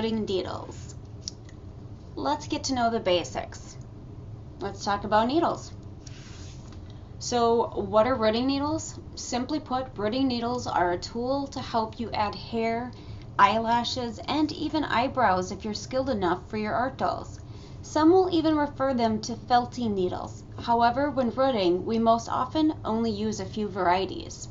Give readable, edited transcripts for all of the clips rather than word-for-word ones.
rooting needles. Let's get to know the basics. Let's talk about needles. So what are rooting needles? Simply put, rooting needles are a tool to help you add hair, eyelashes, and even eyebrows if you're skilled enough for your art dolls. Some will even refer them to felting needles. However, when rooting, we most often only use a few varieties.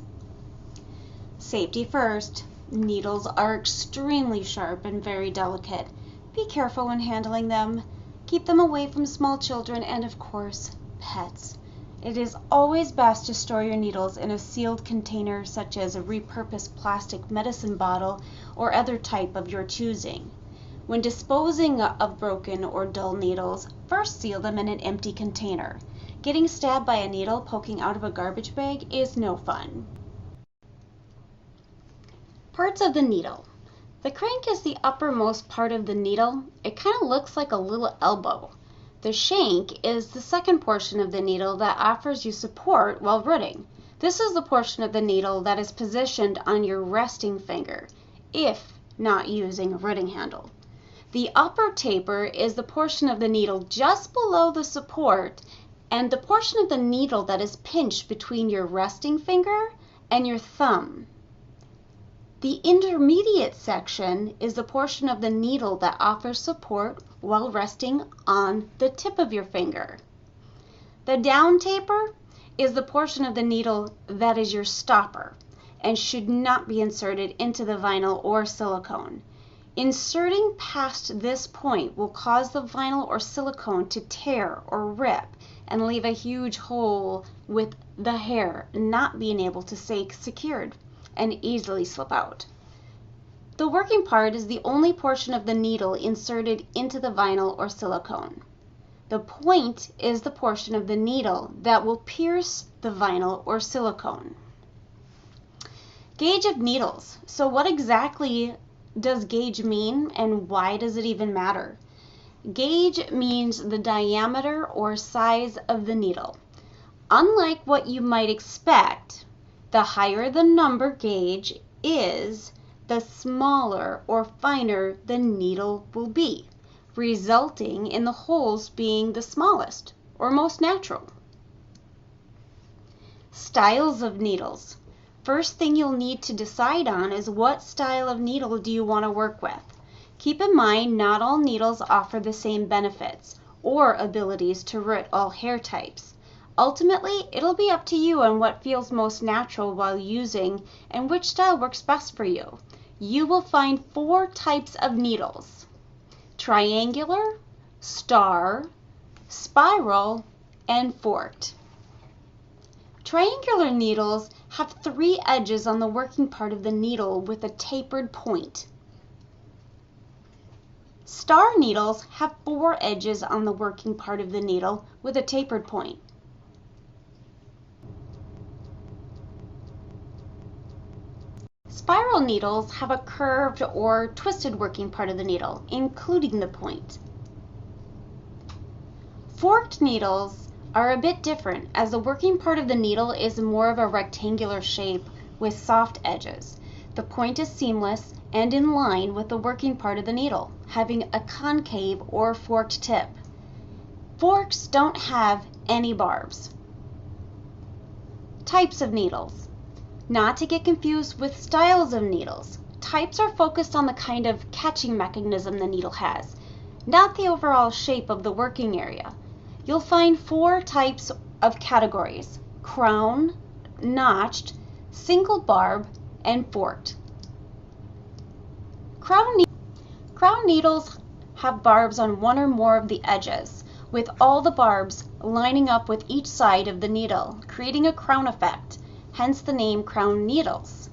Safety first. Needles are extremely sharp and very delicate. Be careful when handling them. Keep them away from small children and, of course, pets. It is always best to store your needles in a sealed container such as a repurposed plastic medicine bottle or other type of your choosing. When disposing of broken or dull needles, first seal them in an empty container. Getting stabbed by a needle poking out of a garbage bag is no fun. Parts of the needle. The crank is the uppermost part of the needle. It kind of looks like a little elbow. The shank is the second portion of the needle that offers you support while rooting. This is the portion of the needle that is positioned on your resting finger, if not using a rooting handle. The upper taper is the portion of the needle just below the support and the portion of the needle that is pinched between your resting finger and your thumb. The intermediate section is the portion of the needle that offers support while resting on the tip of your finger. The down taper is the portion of the needle that is your stopper and should not be inserted into the vinyl or silicone. Inserting past this point will cause the vinyl or silicone to tear or rip and leave a huge hole with the hair not being able to stay secured and easily slip out. The working part is the only portion of the needle inserted into the vinyl or silicone. The point is the portion of the needle that will pierce the vinyl or silicone. Gauge of needles. So what exactly does gauge mean and why does it even matter? Gauge means the diameter or size of the needle. Unlike what you might expect, the higher the number gauge is, the smaller or finer the needle will be, resulting in the holes being the smallest or most natural. Styles of needles. First thing you'll need to decide on is what style of needle do you want to work with. Keep in mind, not all needles offer the same benefits or abilities to root all hair types. Ultimately, it'll be up to you on what feels most natural while using and which style works best for you. You will find 4 types of needles: triangular, star, spiral, and forked. Triangular needles have 3 edges on the working part of the needle with a tapered point. Star needles have 4 edges on the working part of the needle with a tapered point. Spiral needles have a curved or twisted working part of the needle, including the point. Forked needles are a bit different, as the working part of the needle is more of a rectangular shape with soft edges. The point is seamless and in line with the working part of the needle, having a concave or forked tip. Forks don't have any barbs. Types of needles. Not to get confused with styles of needles. Types are focused on the kind of catching mechanism the needle has, not the overall shape of the working area. You'll find 4 types of categories: crown, notched, single barb, and forked. Crown needles have barbs on one or more of the edges, with all the barbs lining up with each side of the needle, creating a crown effect, hence the name crown needles.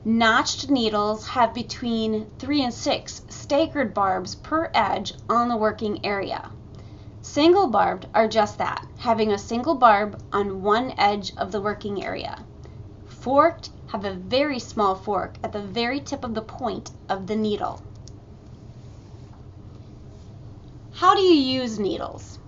Notched needles have between 3 and 6 staggered barbs per edge on the working area. Single barbed are just that, having a single barb on one edge of the working area. Forked have a very small fork at the very tip of the point of the needle. How do you use needles?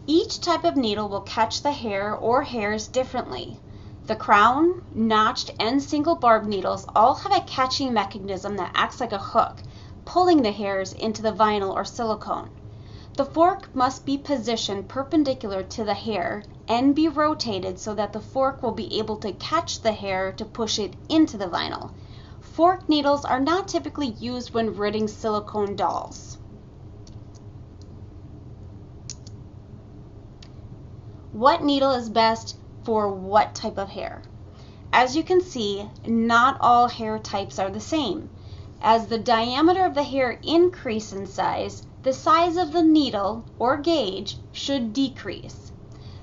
Each type of needle will catch the hair or hairs differently. The crown, notched, and single barb needles all have a catching mechanism that acts like a hook, pulling the hairs into the vinyl or silicone. The fork must be positioned perpendicular to the hair and be rotated so that the fork will be able to catch the hair to push it into the vinyl. Fork needles are not typically used when ridding silicone dolls. What needle is best for what type of hair? As you can see, not all hair types are the same. As the diameter of the hair increases in size, the size of the needle or gauge should decrease.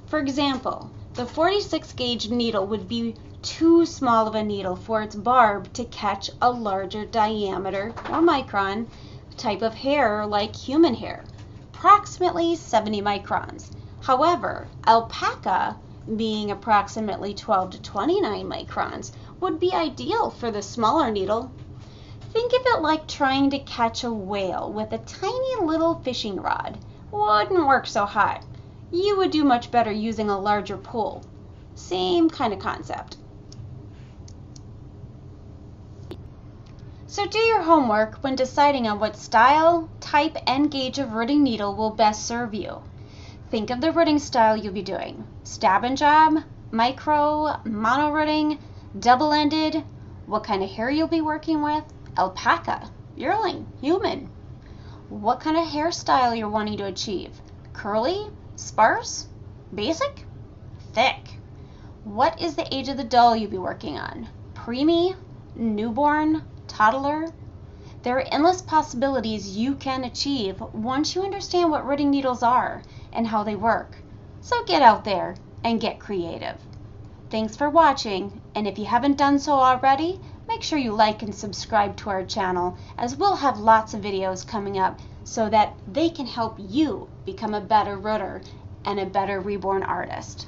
For example, the 46 gauge needle would be too small of a needle for its barb to catch a larger diameter or micron type of hair like human hair, approximately 70 microns. However, alpaca, being approximately 12 to 29 microns, would be ideal for the smaller needle. Think of it like trying to catch a whale with a tiny little fishing rod. Wouldn't work so hot. You would do much better using a larger pole. Same kind of concept. So do your homework when deciding on what style, type, and gauge of ridding needle will best serve you. Think of the ridding style you'll be doing. Stab and job, micro, mono ridding, double-ended, what kind of hair you'll be working with, alpaca, yearling, human. What kind of hairstyle you're wanting to achieve? Curly, sparse, basic, thick. What is the age of the doll you'll be working on? Preemie, newborn, toddler? There are endless possibilities you can achieve once you understand what ridding needles are and how they work. So get out there and get creative. Thanks for watching, and if you haven't done so already, make sure you like and subscribe to our channel, as we'll have lots of videos coming up so that they can help you become a better ridder and a better reborn artist.